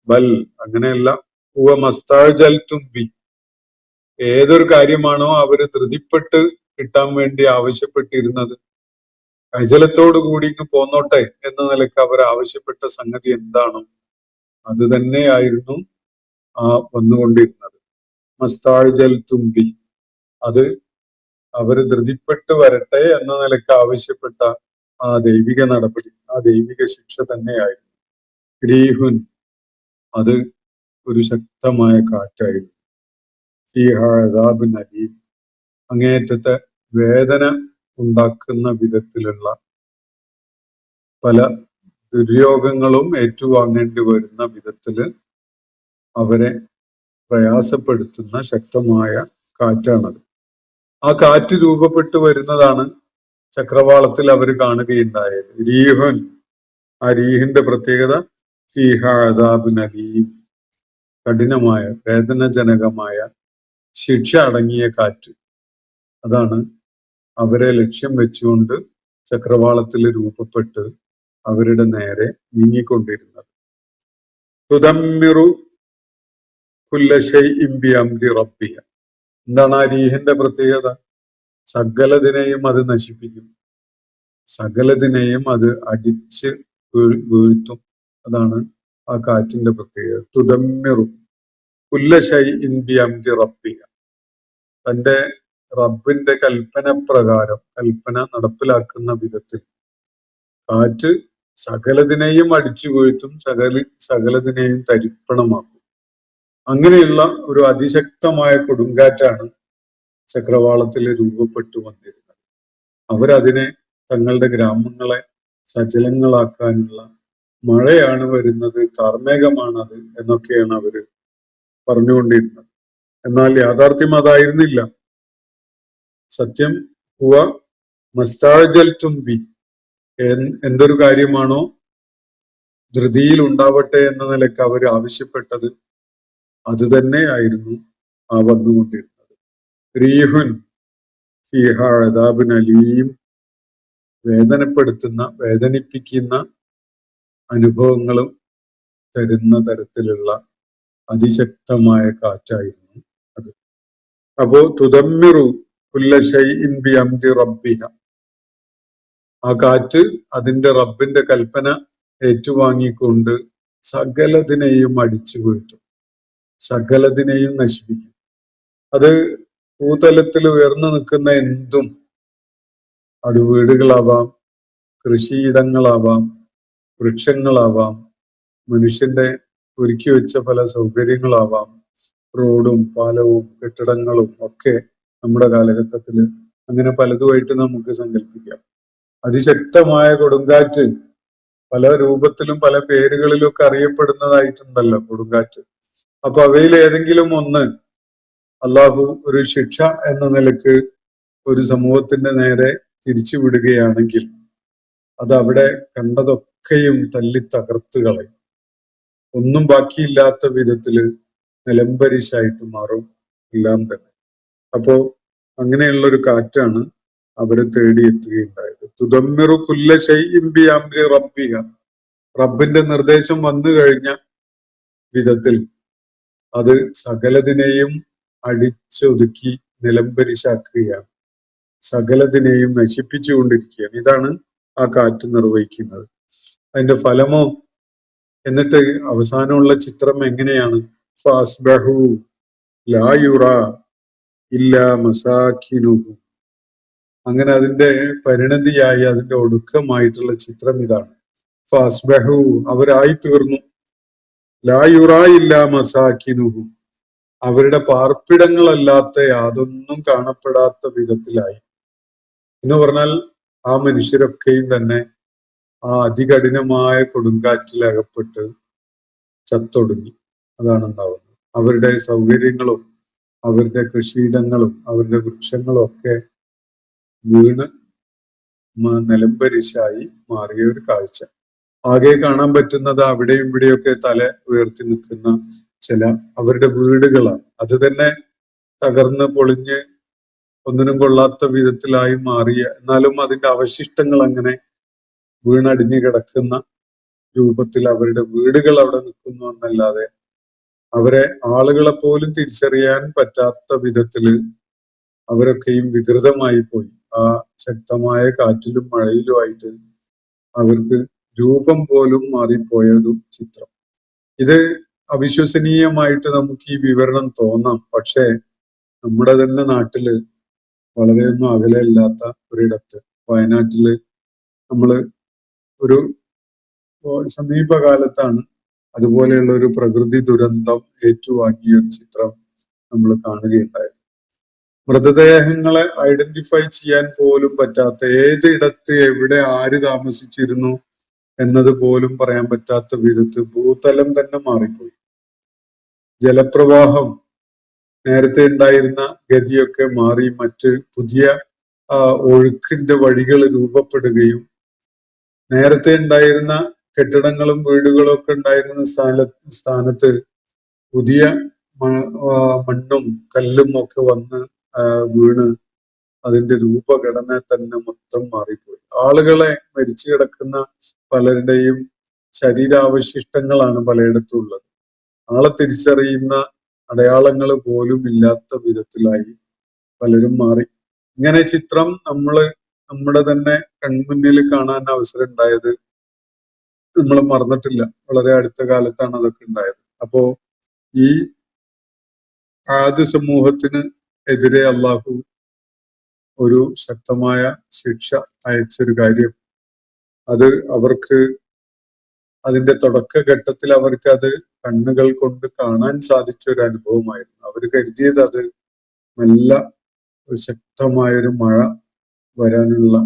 ബൽ, അങ്ങനെയല്ല, ഹുവ മസ്തഅജൽതും ബി, ഏതൊരു കാര്യമാണോ അവര് ധൃതിപ്പെട്ട് കിട്ടാൻ വേണ്ടി ആവശ്യപ്പെട്ടിരുന്നത്, അജലത്തോടു കൂടി ഇങ്ങ് പോന്നോട്ടെ എന്ന നിലക്ക് അവർ ആവശ്യപ്പെട്ട സംഗതി എന്താണോ അത് തന്നെയായിരുന്നു വന്നുകൊണ്ടിരുന്നത്. മസ്തഅജൽതും ബി, അത് അവര് ധൃതിപ്പെട്ട് വരട്ടെ എന്ന നിലക്ക് ആവശ്യപ്പെട്ട ആ ദൈവിക നടപടി, ആ ദൈവിക ശിക്ഷ തന്നെയായിരുന്നു. റീഹുൻ, അത് ഒരു ശക്തമായ കാറ്റായിരുന്നു. ഫീഹാ അദാബുൻ അലീം, അങ്ങേയറ്റത്തെ വേദന ഉണ്ടാക്കുന്ന വിധത്തിലുള്ള പല ദുര്യോഗങ്ങളും ഏറ്റുവാങ്ങേണ്ടി വരുന്ന വിധത്തില് അവരെ പ്രയാസപ്പെടുത്തുന്ന ശക്തമായ കാറ്റാണത്. ആ കാറ്റ് രൂപപ്പെട്ടു വരുന്നതാണ് ചക്രവാളത്തിൽ അവർ കാണുകയുണ്ടായത്. രീഹൻ, ആ രീഹിന്റെ പ്രത്യേകത ഫീഹ അദാബുൻ അലീം, കഠിനമായ വേദനജനകമായ ശിക്ഷ അടങ്ങിയ കാറ്റ്. അതാണ് അവരെ ലക്ഷ്യം വെച്ചുകൊണ്ട് ചക്രവാളത്തിൽ രൂപപ്പെട്ട് അവരുടെ നേരെ നീങ്ങിക്കൊണ്ടിരുന്നത്. തുദമ്മിറു കുല്ല ശൈഇൻ ബിഅംരി റബ്ബിഹ, എന്താണ് ആ രീഹിന്റെ പ്രത്യേകത? സകലതിനെയും അത് നശിപ്പിക്കും, സകലതിനെയും അത് അടിച്ച് വീഴ്ത്തും. അതാണ് ആ കാറ്റിന്റെ പ്രത്യേകത. തുദമ്മിറു കുല്ല ശൈഇൻ ബിഅംരി റബ്ബിഹ, തന്റെ റബ്ബിന്റെ കൽപ്പന പ്രകാരം, കൽപ്പന നടപ്പിലാക്കുന്ന വിധത്തിൽ കാറ്റ് സകലതിനെയും അടിച്ചു വീഴ്ത്തും, സകലതിനെയും തരിപ്പണമാക്കും. അങ്ങനെയുള്ള ഒരു അതിശക്തമായ കൊടുങ്കാറ്റാണ് ചക്രവാളത്തിൽ രൂപപ്പെട്ടു വന്നിരുന്നത്. അവരതിനെ തങ്ങളുടെ ഗ്രാമങ്ങളെ സജലങ്ങളാക്കാനുള്ള, മഴയാണ് വരുന്നത്, കാർമേഘമാണത് എന്നൊക്കെയാണ് അവര് പറഞ്ഞുകൊണ്ടിരുന്നത്. എന്നാൽ യാഥാർത്ഥ്യം അതായിരുന്നില്ല. സത്യം ഹുവ മസ്തഅജൽതും ബി, എന്തൊരു കാര്യമാണോ ധൃതിയിൽ ഉണ്ടാവട്ടെ എന്ന നിലക്ക് അവർ ആവശ്യപ്പെട്ടത് അത് തന്നെയായിരുന്നു ആ വന്നുകൊണ്ടിരുന്നത്. റീഹുൻ ഫീഹാ അദാബുൻ അലീം, വേദനപ്പെടുത്തുന്ന, വേദനിപ്പിക്കുന്ന അനുഭവങ്ങളും തരുന്ന തരത്തിലുള്ള അതിശക്തമായ കാറ്റായിരുന്നു അത്. അപ്പോ തുദമ്മിറു കുല്ല ശൈഇൻ ബിഅംരി റബ്ബിഹ, ആ കാറ്റ് അതിന്റെ റബ്ബിന്റെ കൽപ്പന ഏറ്റുവാങ്ങിക്കൊണ്ട് സകലതിനെയും അടിച്ചു വീഴ്ത്തും, സകലതിനെയും നശിപ്പിക്കും. അത് ഭൂതലത്തിൽ ഉയർന്നു നിൽക്കുന്ന എന്തും, അത് വീടുകളാവാം, കൃഷിയിടങ്ങളാവാം, വൃക്ഷങ്ങളാവാം, മനുഷ്യന്റെ ഒരുക്കി വെച്ച പല സൗകര്യങ്ങളാവാം, റോഡും പാലവും കെട്ടിടങ്ങളും ഒക്കെ നമ്മുടെ കാലഘട്ടത്തിൽ അങ്ങനെ പലതുമായിട്ട് നമുക്ക് സങ്കല്പിക്കാം. അതിശക്തമായ കൊടുങ്കാറ്റ് പല രൂപത്തിലും പല പേരുകളിലും ഒക്കെ അറിയപ്പെടുന്നതായിട്ടുണ്ടല്ലോ കൊടുങ്കാറ്റ്. അപ്പൊ അവയിൽ ഏതെങ്കിലും ഒന്ന് അള്ളാഹു ഒരു ശിക്ഷ എന്ന നിലക്ക് ഒരു സമൂഹത്തിന്റെ നേരെ തിരിച്ചു വിടുകയാണെങ്കിൽ അത് അവിടെ കണ്ടതൊക്കെയും തല്ലി തകർത്ത് കളയും. ഒന്നും ബാക്കിയില്ലാത്ത വിധത്തില് നിലംപരിശായിട്ട് മാറും എല്ലാം തന്നെ. അപ്പോ അങ്ങനെയുള്ള ഒരു കാറ്റാണ് അവരെ തേടിയെത്തുകയുണ്ടായത്. തുദമ്മിറു കുല്ല ശൈഇൻ ബിഅംരി റബ്ബിഹ, റബ്ബിന്റെ നിർദ്ദേശം വന്നു കഴിഞ്ഞ വിധത്തിൽ അത് സകലതിനെയും അടിച്ചൊതുക്കി നിലംപരിശാക്കുകയാണ്, സകലതിനെയും നശിപ്പിച്ചുകൊണ്ടിരിക്കുകയാണ്. ഇതാണ് ആ കാറ്റ് നിർവഹിക്കുന്നത്. അതിന്റെ ഫലമോ, എന്നിട്ട് അവസാനമുള്ള ചിത്രം എങ്ങനെയാണ്? ഫഅസ്ബഹു ലാ യുറാ ഇല്ലാ മസാകിനുഹു. അങ്ങനെ അതിന്റെ പരിണതിയായി അതിന്റെ ഒടുക്കമായിട്ടുള്ള ചിത്രം ഇതാണ്. ഫഅസ്ബഹു, അവരായി തീർന്നു. ലാ യുറാ ഇല്ലാ മസാകിനുഹു, അവരുടെ പാർപ്പിടങ്ങളല്ലാത്ത യാതൊന്നും കാണപ്പെടാത്ത വിധത്തിലായി എന്ന് പറഞ്ഞാൽ ആ മനുഷ്യരൊക്കെയും തന്നെ ആ അതികഠിനമായ കൊടുങ്കാറ്റിൽ അകപ്പെട്ട് ചത്തൊടുങ്ങി. അതാണ് ഉണ്ടാവുന്നത്. അവരുടെ സൗകര്യങ്ങളും അവരുടെ കൃഷിയിടങ്ങളും അവരുടെ വൃക്ഷങ്ങളും ഒക്കെ വീണ് നിലംപരിശായി മാറിയ ഒരു കാഴ്ച. ആകെ കാണാൻ പറ്റുന്നത് അവിടെയും ഇവിടെയൊക്കെ തല ഉയർത്തി നിൽക്കുന്ന ചില അവരുടെ വീടുകളാണ്. അത് തന്നെ തകർന്ന് പൊളിഞ്ഞ് ഒന്നിനും കൊള്ളാത്ത വിധത്തിലായി മാറിയ, എന്നാലും അതിന്റെ അവശിഷ്ടങ്ങൾ അങ്ങനെ വീണടിഞ്ഞു കിടക്കുന്ന രൂപത്തിൽ അവരുടെ വീടുകൾ അവിടെ നിൽക്കുന്നു എന്നല്ലാതെ അവരെ ആളുകളെ പോലും തിരിച്ചറിയാൻ പറ്റാത്ത വിധത്തില് അവരൊക്കെയും വികൃതമായി പോയി. ആ ശക്തമായ കാറ്റിലും മഴയിലുമായിട്ട് അവർക്ക് രൂപം പോലും മാറിപ്പോയ ഒരു ചിത്രം. ഇത് അവിശ്വസനീയമായിട്ട് നമുക്ക് ഈ വിവരണം തോന്നാം. പക്ഷേ നമ്മുടെ തന്നെ നാട്ടില് വളരെയൊന്നും അകലെയില്ലാത്ത ഒരിടത്ത് വയനാട്ടില് നമ്മള് ഒരു സമീപകാലത്താണ് അതുപോലെയുള്ള ഒരു പ്രകൃതി ദുരന്തം ഏറ്റുവാങ്ങിയ ഒരു ചിത്രം നമ്മൾ കാണുകയുണ്ടായത്. മൃതദേഹങ്ങളെ ഐഡന്റിഫൈ ചെയ്യാൻ പോലും പറ്റാത്ത, ഏതിടത്ത് എവിടെ ആര് താമസിച്ചിരുന്നു എന്നത് പോലും പറയാൻ പറ്റാത്ത വിധത്തിൽ ഭൂതലം തന്നെ മാറിപ്പോയി. ജലപ്രവാഹം നേരത്തെ ഉണ്ടായിരുന്ന ഗതിയൊക്കെ മാറി മറ്റ് പുതിയ ഒഴുക്കിന്റെ വഴികൾ രൂപപ്പെടുകയും നേരത്തെ ഉണ്ടായിരുന്ന കെട്ടിടങ്ങളും വീടുകളും ഒക്കെ ഉണ്ടായിരുന്ന സ്ഥാനത്ത് പുതിയ മണ്ണും കല്ലും ഒക്കെ വന്ന് വീണ് അതിന്റെ രൂപഘടന തന്നെ മൊത്തം മാറിപ്പോയി. ആളുകളെ മരിച്ചു കിടക്കുന്ന പലരുടെയും ശരീരാവശിഷ്ടങ്ങളാണ് പലയിടത്തും ഉള്ളത്. ആളെ തിരിച്ചറിയുന്ന അടയാളങ്ങൾ പോലും ഇല്ലാത്ത വിധത്തിലായി പലരും മാറി. ഇങ്ങനെ ചിത്രം നമ്മുടെ തന്നെ കൺമുന്നിൽ കാണാൻ അവസരം ഉണ്ടായത് നമ്മൾ മറന്നിട്ടില്ല. വളരെ അടുത്ത കാലത്താണ് അതൊക്കെ ഉണ്ടായത്. അപ്പോ ഈ ആദ്യ സമൂഹത്തിന് എതിരെ അള്ളാഹു ഒരു ശക്തമായ ശിക്ഷ അയച്ചൊരു കാര്യം, അത് അവർക്ക് അതിന്റെ തുടക്കഘട്ടത്തിൽ അവർക്ക് അത് കണ്ണുകൾ കൊണ്ട് കാണാൻ സാധിച്ച ഒരു അനുഭവമായിരുന്നു. അവർ കരുതിയത് അത് നല്ല ഒരു ശക്തമായൊരു മഴ വരാനുള്ള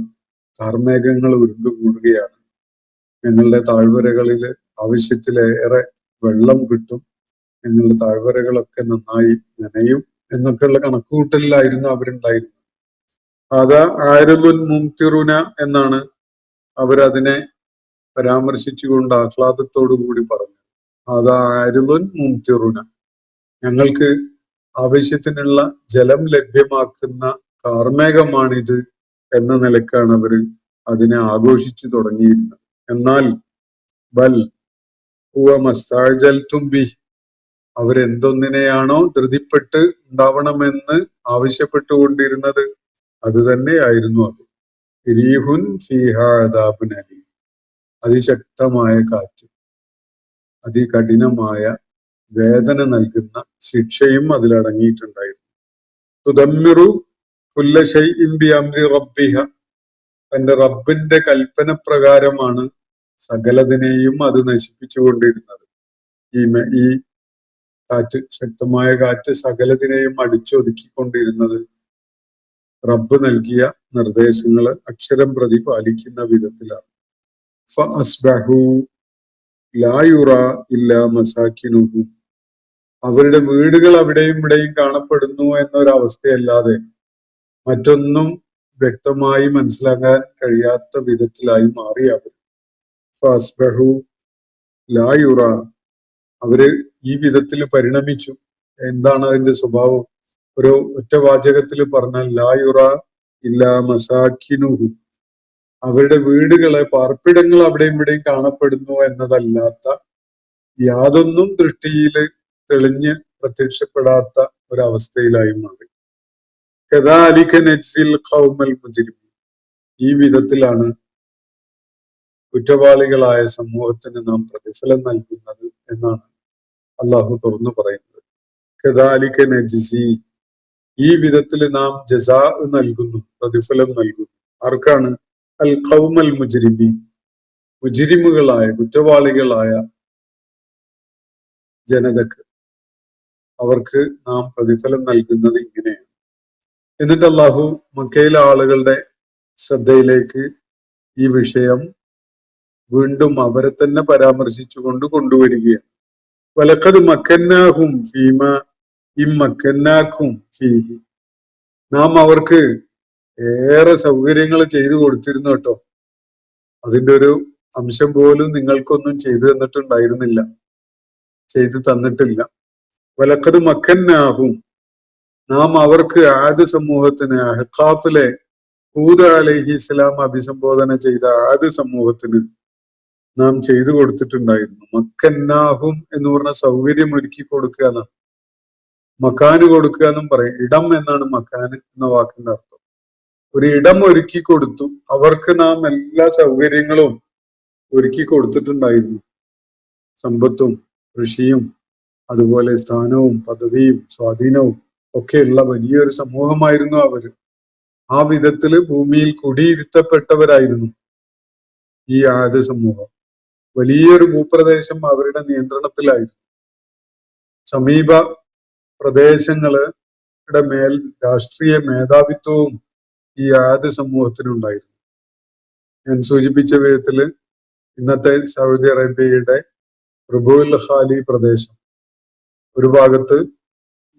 കാർമേഘങ്ങൾ ഉരുണ്ടുകൂടുകയാണ്, ഞങ്ങളുടെ താഴ്വരകളിൽ ആവശ്യത്തിലേറെ വെള്ളം കിട്ടും, ഞങ്ങളുടെ താഴ്വരകളൊക്കെ നന്നായി നനയും എന്നൊക്കെയുള്ള കണക്കുകൂട്ടലിലായിരുന്നു അവരുണ്ടായിരുന്നത്. അത് ആയിരലുൻ മുംതിറുന എന്നാണ് അവരതിനെ പരാമർശിച്ചുകൊണ്ട് ആഹ്ലാദത്തോടു കൂടി പറഞ്ഞു. അത് ആയിരലുൻ മുംതിറുന, ഞങ്ങൾക്ക് ആവശ്യത്തിനുള്ള ജലം ലഭ്യമാക്കുന്ന കാർമേഘമാണിത് എന്ന നിലക്കാണ് അവർ അതിനെ ആഘോഷിച്ചു തുടങ്ങിയിരുന്നത്. എന്നാൽ ബൽ ഹുവ മസ്തഅജൽതും ബിഹി, അവരെന്തൊന്നിനെയാണോ ധൃതിപ്പെട്ട് ഉണ്ടാവണമെന്ന് ആവശ്യപ്പെട്ടുകൊണ്ടിരുന്നത് അത് തന്നെയായിരുന്നു അത്. രീഹുൻ ഫീഹാ അദാബുൻ അലീം, അതിശക്തമായ കാറ്റ്, അതികഠിനമായ വേദന നൽകുന്ന ശിക്ഷയും അതിലടങ്ങിയിട്ടുണ്ടായിരുന്നു. തുദമ്മിറു കുല്ല ശൈഇൻ ബിഅംരി റബ്ബിഹ, തന്റെ റബ്ബിന്റെ കൽപ്പന പ്രകാരമാണ് സകലതിനെയും അത് നശിപ്പിച്ചുകൊണ്ടിരുന്നത്. ഈ കാറ്റ്, ശക്തമായ കാറ്റ് സകലതിനെയും അടിച്ചൊതുക്കിക്കൊണ്ടിരുന്നത് റബ്ബ് നൽകിയ നിർദ്ദേശങ്ങള് അക്ഷരം പ്രതി പാലിക്കുന്ന വിധത്തിലാണ്. ഫഅസ്ബഹു ലാ യുറാ ഇല്ലാ മസാകിനുഹും, അവരുടെ വീടുകൾ അവിടെയും ഇവിടെയും കാണപ്പെടുന്നു എന്നൊരവസ്ഥയല്ലാതെ മറ്റൊന്നും വ്യക്തമായി മനസ്സിലാക്കാൻ കഴിയാത്ത വിധത്തിലായി മാറി അവർ. ഫഅസ്ബഹു ലാ യുറാ, അവര് ഈ വിധത്തിൽ പരിണമിച്ചു. എന്താണ് അതിന്റെ സ്വഭാവം? ഒരു ഒറ്റ വാചകത്തിൽ പറഞ്ഞാൽ ലാ യുറാ ഇല്ലാ മസാകിനുഹു, അവരുടെ വീടുകളെ പാർപ്പിടങ്ങൾ അവിടെയും ഇവിടെയും കാണപ്പെടുന്നു എന്നതല്ലാത്ത യാതൊന്നും ദൃഷ്ടിയില് തെളിഞ്ഞ് പ്രത്യക്ഷപ്പെടാത്ത ഒരവസ്ഥയിലായി മാറി. കദാലിക നജ്സിൽ ഖൗമൽ മുജ്രിമീൻ, ഈ വിധത്തിലാണ് കുറ്റവാളികളായ സമൂഹത്തിന് നാം പ്രതിഫലം നൽകുന്നത് എന്നാണ് അള്ളാഹു തുറന്നു പറയുന്നത്. കദാലിക നജ്സി, ഈ വിധത്തിൽ നാം ജസാ നൽകുന്നു, പ്രതിഫലം നൽകുന്നു. ആർക്കാണ്? അൽ ഖൗമൽ മുജ്രിമീൻ, മുജ്രിമുകളായ കുറ്റവാളികളായ ജനതക്ക് അവർക്ക് നാം പ്രതിഫലം നൽകുന്നത് ഇങ്ങനെയാണ്. എന്നിട്ട് അള്ളാഹു മക്കയിലെ ആളുകളുടെ ശ്രദ്ധയിലേക്ക് ഈ വിഷയം വീണ്ടും അവരെ തന്നെ പരാമർശിച്ചുകൊണ്ട് കൊണ്ടുവരികയാണ്. വലഖദ് മക്കന്നാഹും ഫീമ ഇമ്മക്കന്നാക്കും ഫീഹി, നാം അവർക്ക് ഏറെ സൗകര്യങ്ങൾ ചെയ്തു കൊടുത്തിരുന്നു കേട്ടോ. അതിന്റെ ഒരു അംശം പോലും നിങ്ങൾക്കൊന്നും ചെയ്തു തന്നിട്ടുണ്ടായിരുന്നില്ല, ചെയ്തു തന്നിട്ടില്ല. വലഖദ് മക്കന്നാഹും, നാം അവർക്ക് ആദ് സമൂഹത്തിന്, അഹ്ഖാഫിലെ ഹൂദ് അലൈഹി ഇസ്ലാം അഭിസംബോധന ചെയ്ത ആദ് സമൂഹത്തിന് നാം ചെയ്തു കൊടുത്തിട്ടുണ്ടായിരുന്നു. മക്കന്നാഹും എന്ന് പറഞ്ഞ സൗകര്യം ഒരുക്കി കൊടുക്കുക എന്നാണ്. മക്കാന് കൊടുക്കുക എന്നും പറയും. ഇടം എന്നാണ് മക്കാന് എന്ന വാക്കിന്റെ അർത്ഥം. ഒരു ഇടം ഒരുക്കി കൊടുത്തു, അവർക്ക് നാം എല്ലാ സൗകര്യങ്ങളും ഒരുക്കി കൊടുത്തിട്ടുണ്ടായിരുന്നു. സമ്പത്തും കൃഷിയും അതുപോലെ സ്ഥാനവും പദവിയും സ്വാധീനവും ഒക്കെയുള്ള വലിയൊരു സമൂഹമായിരുന്നു അവര്. ആ വിധത്തില് ഭൂമിയിൽ കുടിയിരുത്തപ്പെട്ടവരായിരുന്നു ഈ ആദ് സമൂഹം. വലിയൊരു ഭൂപ്രദേശം അവരുടെ നിയന്ത്രണത്തിലായിരുന്നു. സമീപ പ്രദേശങ്ങളുടെ മേൽ രാഷ്ട്രീയ മേധാവിത്വവും ഈ ആദ് സമൂഹത്തിനുണ്ടായിരുന്നു. ഞാൻ സൂചിപ്പിച്ച വിധത്തില് ഇന്നത്തെ സൗദി അറേബ്യയുടെ റുബുൽ ഖാലി പ്രദേശം, ഒരു ഭാഗത്ത്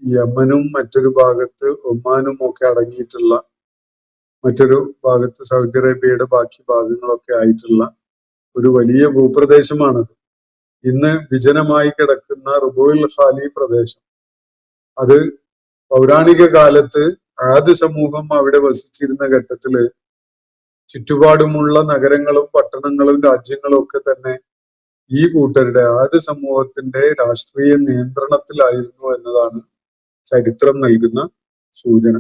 യമനും മറ്റൊരു ഭാഗത്ത് ഒമാനും ഒക്കെ അടങ്ങിയിട്ടുള്ള, മറ്റൊരു ഭാഗത്ത് സൗദി അറേബ്യയുടെ ബാക്കി ഭാഗങ്ങളൊക്കെ ആയിട്ടുള്ള ഒരു വലിയ ഭൂപ്രദേശമാണത്. ഇന്ന് വിജനമായി കിടക്കുന്ന റുബുൽ ഖാലി പ്രദേശം, അത് പൗരാണിക കാലത്ത് ആദ് സമൂഹം അവിടെ വസിച്ചിരുന്ന ഘട്ടത്തില് ചുറ്റുപാടുമുള്ള നഗരങ്ങളും പട്ടണങ്ങളും രാജ്യങ്ങളും ഒക്കെ തന്നെ ഈ കൂട്ടരുടെ ആദ് സമൂഹത്തിന്റെ രാഷ്ട്രീയ നിയന്ത്രണത്തിലായിരുന്നു എന്നതാണ് ചരിത്രം നൽകുന്ന സൂചന.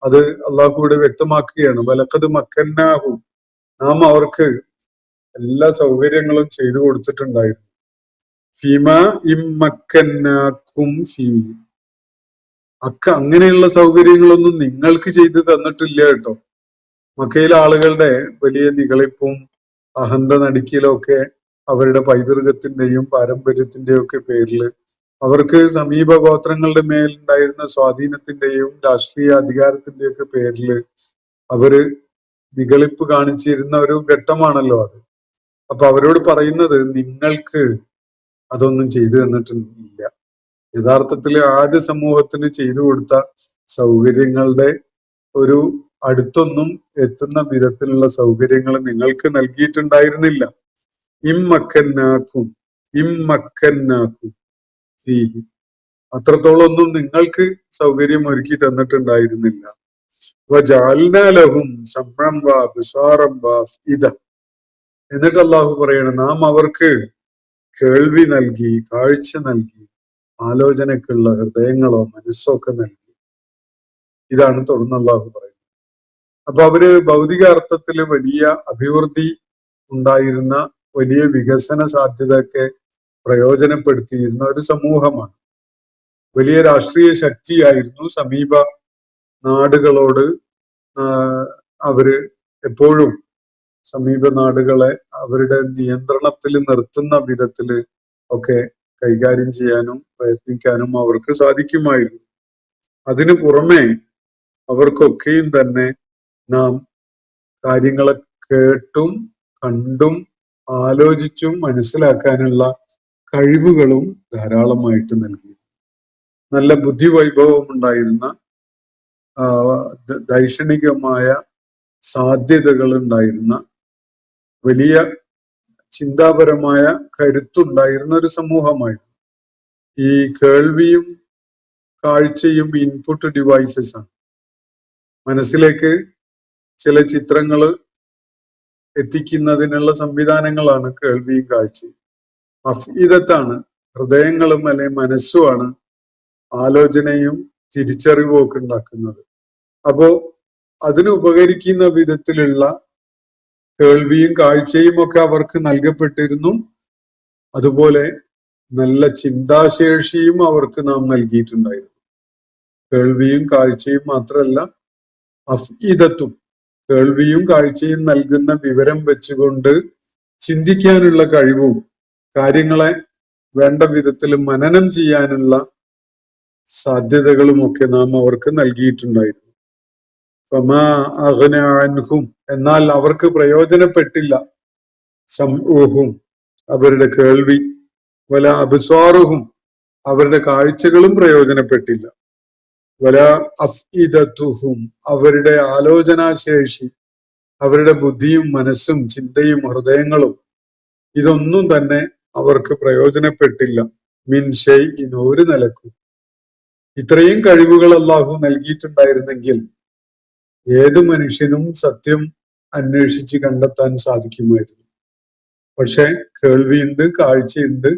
അത് അള്ളാഹു കൂടെ വ്യക്തമാക്കുകയാണ്. വലഖദ് മക്കന്നാഹു, നാം അവർക്ക് എല്ലാ സൗകര്യങ്ങളും ചെയ്തു കൊടുത്തിട്ടുണ്ടായിരുന്നു. ഫീമ ഇമ്മക്കന്നാക്കും ഫീ, അങ്ങനെയുള്ള സൗകര്യങ്ങളൊന്നും നിങ്ങൾക്ക് ചെയ്തു തന്നിട്ടില്ല കേട്ടോ. മക്കയിലെ ആളുകളുടെ വലിയ നിഗളിപ്പും അഹന്ത നടിക്കലും ഒക്കെ അവരുടെ പൈതൃകത്തിന്റെയും പാരമ്പര്യത്തിന്റെയും ഒക്കെ പേരിൽ അവർക്ക് സമീപ ഗോത്രങ്ങളുടെ മേലുണ്ടായിരുന്ന സ്വാധീനത്തിന്റെയും രാഷ്ട്രീയ അധികാരത്തിന്റെയും ഒക്കെ പേരിൽ അവര് നിഗളിപ്പ് കാണിച്ചിരുന്ന ഒരു ഘട്ടമാണല്ലോ അത്. അപ്പൊ അവരോട് പറയുന്നത്, നിങ്ങൾക്ക് അതൊന്നും ചെയ്തു തന്നിട്ടില്ല. യഥാർത്ഥത്തിൽ ആദ്യ സമൂഹത്തിന് ചെയ്തു കൊടുത്ത സൗകര്യങ്ങളുടെ ഒരു അടുത്തൊന്നും എത്തുന്ന വിധത്തിലുള്ള സൗകര്യങ്ങൾ നിങ്ങൾക്ക് നൽകിയിട്ടുണ്ടായിരുന്നില്ല. ഇമ്മക്കന്നാക്കും ഫീഹി, അത്രത്തോളൊന്നും നിങ്ങൾക്ക് സൗകര്യം ഒരുക്കി തന്നിട്ടുണ്ടായിരുന്നില്ല. വജഅൽനാ ലഹും സമഅൻ വഅബ്സാറൻ വഅഫ്ഇദ, എന്നിട്ട് അല്ലാഹു പറയാണ്, നാം അവർക്ക് കേൾവി നൽകി, കാഴ്ച നൽകി, ആലോചനക്കുള്ള ഹൃദയങ്ങളോ മനസ്സോ ഒക്കെ നൽകി. ഇതാണ് തുടർന്ന് അല്ലാഹു പറയുന്നത്. അപ്പൊ അവര് ഭൗതിക അർത്ഥത്തില് വലിയ അഭിവൃദ്ധി ഉണ്ടായിരുന്ന, വലിയ വികസന സാധ്യതയൊക്കെ പ്രയോജനപ്പെടുത്തിയിരുന്ന ഒരു സമൂഹമാണ്. വലിയ രാഷ്ട്രീയ ശക്തിയായിരുന്നു. സമീപ നാടുകളോട് അവര് എപ്പോഴും സമീപ നാടുകളെ അവരുടെ നിയന്ത്രണത്തിൽ നിർത്തുന്ന വിധത്തില് ഒക്കെ കൈകാര്യം ചെയ്യാനും പ്രയത്നിക്കാനും അവർക്ക് സാധിക്കുമായിരുന്നു. അതിനു പുറമെ അവർക്കൊക്കെയും തന്നെ നാം കാര്യങ്ങളെ കേട്ടും കണ്ടും ആലോചിച്ചും മനസ്സിലാക്കാനുള്ള കഴിവുകളും ധാരാളമായിട്ട് നൽകി. നല്ല ബുദ്ധിവൈഭവം ഉണ്ടായിരുന്ന, ദൈക്ഷണികമായ സാധ്യതകൾ ഉണ്ടായിരുന്ന, വലിയ ചിന്താപരമായ കരുത്തുണ്ടായിരുന്ന ഒരു സമൂഹമായിരുന്നു. ഈ കേൾവിയും കാഴ്ചയും ഇൻപുട്ട് ഡിവൈസസ് ആണ്. മനസ്സിലേക്ക് ചില ചിത്രങ്ങൾ എത്തിക്കുന്നതിനുള്ള സംവിധാനങ്ങളാണ് കേൾവിയും കാഴ്ചയും. അഫ്ഇദത്താണ്, ഹൃദയങ്ങളും അല്ലെങ്കിൽ മനസ്സുമാണ് ആലോചനയും തിരിച്ചറിവും ഒക്കെ ഉണ്ടാക്കുന്നത്. അപ്പോ അതിന് ഉപകരിക്കുന്ന വിധത്തിലുള്ള കേൾവിയും കാഴ്ചയും ഒക്കെ അവർക്ക് നൽകപ്പെട്ടിരുന്നു. അതുപോലെ നല്ല ചിന്താശേഷിയും അവർക്ക് നാം നൽകിയിട്ടുണ്ടായിരുന്നു. കേൾവിയും കാഴ്ചയും മാത്രമല്ല, അഫ്ഇദത്തും, കേൾവിയും കാഴ്ചയും നൽകുന്ന വിവരം വെച്ചുകൊണ്ട് ചിന്തിക്കാനുള്ള കഴിവും കാര്യങ്ങളെ വേണ്ട വിധത്തിൽ മനനം ചെയ്യാനുള്ള സാധ്യതകളും ഒക്കെ നാം അവർക്ക് നൽകിയിട്ടുണ്ടായിരുന്നു. ഫമാ അഗ്ന അൻഹും, എന്നാൽ അവർക്ക് പ്രയോജനപ്പെട്ടില്ല. സംഊഹും, അവരുടെ കേൾവി, വല അബ്സ്വാറുഹും, അവരുടെ കാഴ്ചകളും പ്രയോജനപ്പെട്ടില്ല. വല അഫ്ഇദത്തുഹും, അവരുടെ ആലോചനാശേഷി, അവരുടെ ബുദ്ധിയും മനസ്സും ചിന്തയും ഹൃദയങ്ങളും ഇതൊന്നും തന്നെ അവർക്ക് പ്രയോജനപ്പെട്ടില്ല. മിൻ ഷൈഇൻ, ഒരു നിലക്കും. ഇത്രയും കഴിവുകൾ അല്ലാഹു നൽകിയിട്ടുണ്ടായിരുന്നെങ്കിൽ ഏത് മനുഷ്യനും സത്യം അന്വേഷിച്ച് കണ്ടെത്താൻ സാധിക്കുമായിരുന്നു. പക്ഷെ കേൾവിയുണ്ട്, കാഴ്ചയുണ്ട്,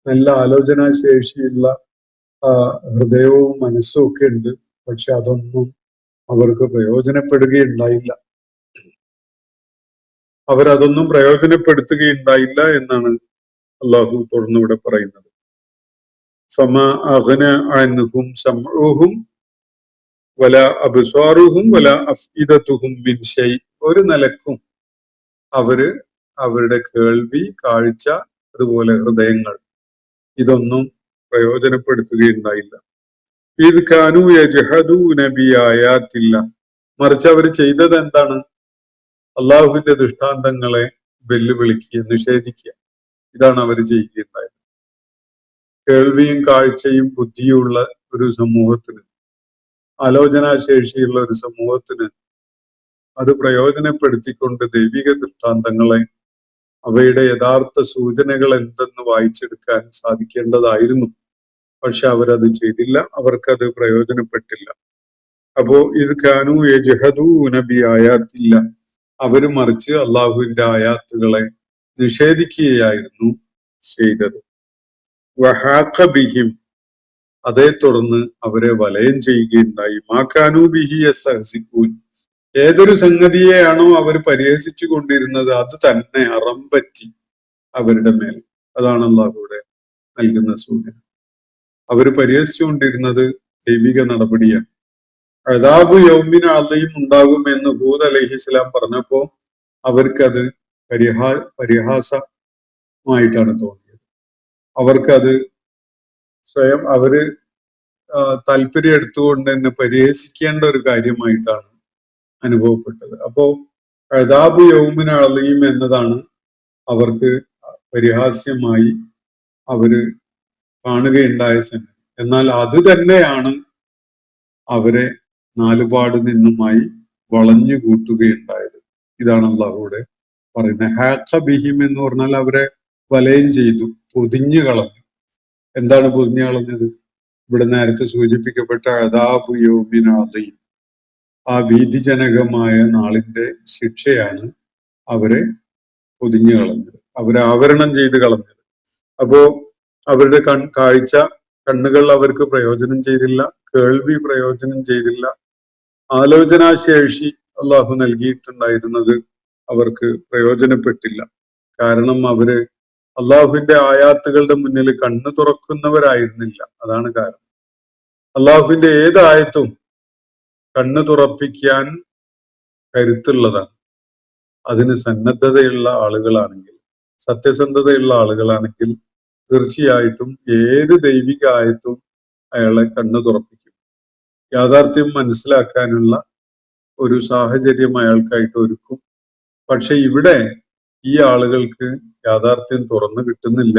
നല്ല ആലോചനാശേഷിയുള്ള ഹൃദയവും മനസ്സും ഒക്കെ ഉണ്ട്. പക്ഷെ അതൊന്നും അവർക്ക് പ്രയോജനപ്പെടുകയുണ്ടായില്ല. അവരതൊന്നും പ്രയോജനപ്പെടുത്തുകയുണ്ടായില്ല എന്നാണ് അള്ളാഹു തുറന്നിവിടെ പറയുന്നത്. ഫമാ അഗ്ന അൻഹും സംഉഹും വല അബ്സ്വാറുഹും വല അഫ്ഇദത്തുഹും മിൻ ഷൈ, ഒരു നിലക്കും അവരുടെ കേൾവി, കാഴ്ച, അതുപോലെ ഹൃദയങ്ങൾ ഇതൊന്നും പ്രയോജനപ്പെടുത്തുകയുണ്ടായില്ല. ഇത് കാനൂ യജ്ഹദൂന ബിആയാത്തില്ലാ, മറിച്ച് അവർ ചെയ്തത് എന്താണ്? അള്ളാഹുവിന്റെ ദൃഷ്ടാന്തങ്ങളെ വെല്ലുവിളിക്കുക, നിഷേധിക്കുക. ഇതാണ് അവർ ചെയ്യുകയുണ്ടായത്. കേൾവിയും കാഴ്ചയും ബുദ്ധിയുള്ള ഒരു സമൂഹത്തിന്, ആലോചനാശേഷിയുള്ള ഒരു സമൂഹത്തിന് അത് പ്രയോജനപ്പെടുത്തിക്കൊണ്ട് ദൈവിക ദൃഷ്ടാന്തങ്ങളെ, അവയുടെ യഥാർത്ഥ സൂചനകൾ എന്തെന്ന് വായിച്ചെടുക്കാൻ സാധിക്കേണ്ടതായിരുന്നു. പക്ഷെ അവരത് ചെയ്തില്ല, അവർക്കത് പ്രയോജനപ്പെട്ടില്ല. അപ്പോ ഇത് കാനൂ യജ്ഹദൂന ബിആയാത്തില്ല, അവര് മറിച്ച് അള്ളാഹുവിന്റെ ആയാത്തുകളെ നിഷേധിക്കുകയായിരുന്നു ചെയ്തത്. വഹാഖ ബിഹിം, അതേ തുടർന്ന് അവരെ വലയം ചെയ്യുകയുണ്ടായി. മാ കാനൂ ബിഹി യസ്തഹ്സിഊൻ, ഏതൊരു സംഗതിയെയാണോ അവർ പരിഹസിച്ചു കൊണ്ടിരുന്നത് അത് തന്നെ അറമ്പറ്റി അവരുടെ മേൽ. അതാണ് അള്ളാഹുവിടെ നൽകുന്ന സൂചന. അവർ പരിഹസിച്ചുകൊണ്ടിരുന്നത് ദൈവിക നടപടിയാണ്. അദാബു യൗമിന് അള്ളയും ഉണ്ടാകുമെന്ന് ഹൂദ് അലൈഹിസ്സലാം പറഞ്ഞപ്പോ അവർക്കത് പരിഹാസമായിട്ടാണ് തോന്നിയത്. അവർക്കത് സ്വയം താല്പര്യം എടുത്തുകൊണ്ട് തന്നെ പരിഹസിക്കേണ്ട ഒരു കാര്യമായിട്ടാണ് അനുഭവപ്പെട്ടത്. അപ്പോ അദാബു യൗമിന് അളയും എന്നതാണ് അവർക്ക് പരിഹാസ്യമായി അവര് കാണുകയുണ്ടായ സംഗതി. എന്നാൽ അത് തന്നെയാണ് അവരെ നാലുപാട് നിന്നുമായി വളഞ്ഞു കൂട്ടുകയുണ്ടായത്. ഇതാണ് അള്ളാഹുവിടെ പറയുന്നത്. ഹാഖ ബിഹിം എന്ന് പറഞ്ഞാൽ അവരെ വലയം ചെയ്തു, പൊതിഞ്ഞു കളഞ്ഞു. എന്താണ് പൊതിഞ്ഞു കളഞ്ഞത്? ഇവിടെ നേരത്തെ സൂചിപ്പിക്കപ്പെട്ട അദാബു യൗമിൻ അദീം, ആ ഭീതിജനകമായ നാളിന്റെ ശിക്ഷയാണ് അവരെ പൊതിഞ്ഞു കളഞ്ഞത്, അവരെ ആവരണം ചെയ്ത് കളഞ്ഞത്. അപ്പോ അവരുടെ കാഴ്ച, കണ്ണുകൾ അവർക്ക് പ്രയോജനം ചെയ്തില്ല, കേൾവി പ്രയോജനം ചെയ്തില്ല, ആലോചനാശേഷി അള്ളാഹു നൽകിയിട്ടുണ്ടായിരുന്നത് അവർക്ക് പ്രയോജനപ്പെട്ടില്ല. കാരണം അവര് അള്ളാഹുവിന്റെ ആയാത്തുകളുടെ മുന്നിൽ കണ്ണു തുറക്കുന്നവരായിരുന്നില്ല. അതാണ് കാരണം. അള്ളാഹുവിന്റെ ഏത് ആയത്തും കണ്ണു തുറപ്പിക്കാൻ കരുത്തുള്ളതാണ്. അതിന് സന്നദ്ധതയുള്ള ആളുകളാണെങ്കിൽ, സത്യസന്ധതയുള്ള ആളുകളാണെങ്കിൽ തീർച്ചയായിട്ടും ഏത് ദൈവിക ആയത്തും അയാളെ കണ്ണു തുറപ്പിക്കും. യാഥാർത്ഥ്യം മനസ്സിലാക്കാനുള്ള ഒരു സാഹചര്യം അയാൾക്കായിട്ട് ഒരുക്കും പക്ഷെ ഇവിടെ ഈ ആളുകൾക്ക് യാഥാർത്ഥ്യം തുറന്നു കിട്ടുന്നില്ല.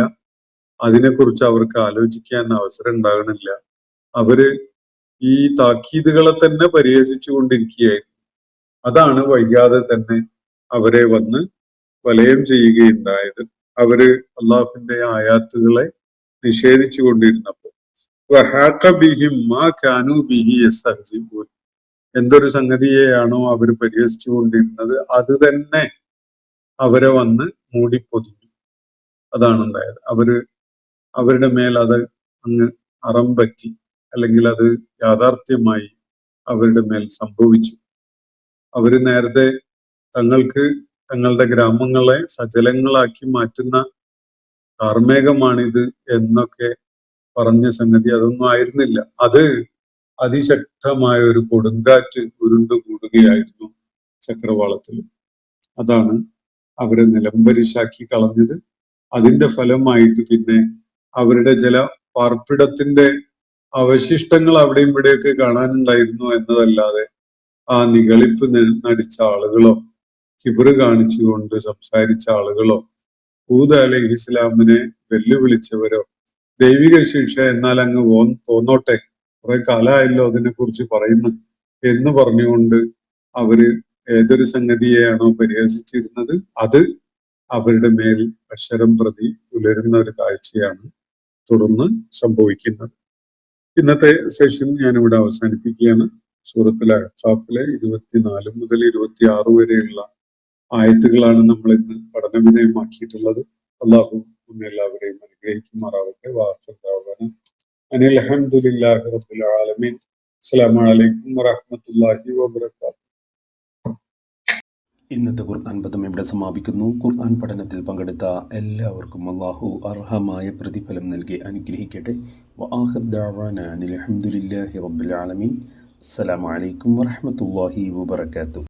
അതിനെക്കുറിച്ച് അവർക്ക് ആലോചിക്കാൻ അവസരം ഉണ്ടാകണില്ല. അവര് ഈ താക്കീതുകളെ തന്നെ പരിഹസിച്ചു കൊണ്ടിരിക്കുകയായിരുന്നു. അതാണ് വൈകാതെ തന്നെ അവരെ വന്ന് വലയം ചെയ്യുകയുണ്ടായത്. അവര് അള്ളാഹുവിന്റെ ആയാത്തുകളെ നിഷേധിച്ചു കൊണ്ടിരുന്നപ്പോൾ എന്തൊരു സംഗതിയെയാണോ അവർ പരിഹസിച്ചു കൊണ്ടിരുന്നത് അത് തന്നെ അവരെ വന്ന് മൂടിപ്പൊതിഞ്ഞു. അതാണ് ഉണ്ടായത്. അവരുടെ മേൽ അത് അങ്ങ് അറം പറ്റി, അല്ലെങ്കിൽ അത് യാഥാർത്ഥ്യമായി അവരുടെ മേൽ സംഭവിച്ചു. അവര് നേരത്തെ തങ്ങളുടെ ഗ്രാമങ്ങളെ സജലങ്ങളാക്കി മാറ്റുന്ന കാർമേഘമാണിത് എന്നൊക്കെ പറഞ്ഞ സംഗതി അതൊന്നും ആയിരുന്നില്ല. അത് അതിശക്തമായ ഒരു കൊടുങ്കാറ്റ് ഉരുണ്ടുകൂടുകയായിരുന്നു ചക്രവാളത്തിൽ. അതാണ് അവരെ നിലംപരിശാക്കി കളഞ്ഞത്. അതിന്റെ ഫലമായിട്ട് പിന്നെ അവരുടെ ചില പാർപ്പിടത്തിന്റെ അവശിഷ്ടങ്ങൾ അവിടെയും ഇവിടെയൊക്കെ കാണാനുണ്ടായിരുന്നു എന്നതല്ലാതെ ആ നിഗളിപ്പ് നടിച്ച ആളുകളോ കിബറ് കാണിച്ചുകൊണ്ട് സംസാരിച്ച ആളുകളോ ഹൂദ് അലൈഹി ഇസ്ലാമിനെ വെല്ലുവിളിച്ചവരോ ദൈവിക ശിക്ഷ എന്നാൽ അങ്ങ് പോന്നോട്ടെ, കുറെ കാലമായല്ലോ അതിനെ കുറിച്ച് പറയുന്നു എന്ന് പറഞ്ഞുകൊണ്ട് അവര് ഏതൊരു സംഗതിയെയാണോ പരിഹസിച്ചിരുന്നത് അത് അവരുടെ മേൽ അക്ഷരം പ്രതി പുലരുന്ന ഒരു കാഴ്ചയാണ് തുടർന്ന് സംഭവിക്കുന്നത്. ഇന്നത്തെ സെഷൻ ഞാനിവിടെ അവസാനിപ്പിക്കുകയാണ്. സൂറത്തുൽ അഹ്ഖാഫിലെ 24 മുതൽ 26 വരെയുള്ള ആയത്തുകളാണ് നമ്മൾ ഇന്ന് പഠനവിധേയമാക്കിയിട്ടുള്ളത്. അള്ളാഹു എല്ലാവരെയും അനുഗ്രഹിക്കുമാറാവട്ടെ. അനിൽ അൽഹംദുലില്ലാഹി റബ്ബിൽ ആലമീൻ. അസ്സലാമു അലൈക്കും വറഹ്മത്തുള്ളാഹി വബറകാതുഹു. ഇന്നത്തെ ഖുർആൻ പദം ഇവിടെ സമാപിക്കുന്നു. ഖുർആൻ പഠനത്തിൽ പങ്കെടുത്ത എല്ലാവർക്കും അല്ലാഹു അർഹമായ പ്രതിഫലം നൽകി അനുഗ്രഹിക്കട്ടെ. വആഖിർ ദഅവാനാ അനിൽ ഹംദുലില്ലാഹി റബ്ബിൽ ആലമീൻ. അസ്സലാമു അലൈക്കും വറഹ്മത്തുള്ളാഹി വബറകാതുഹു.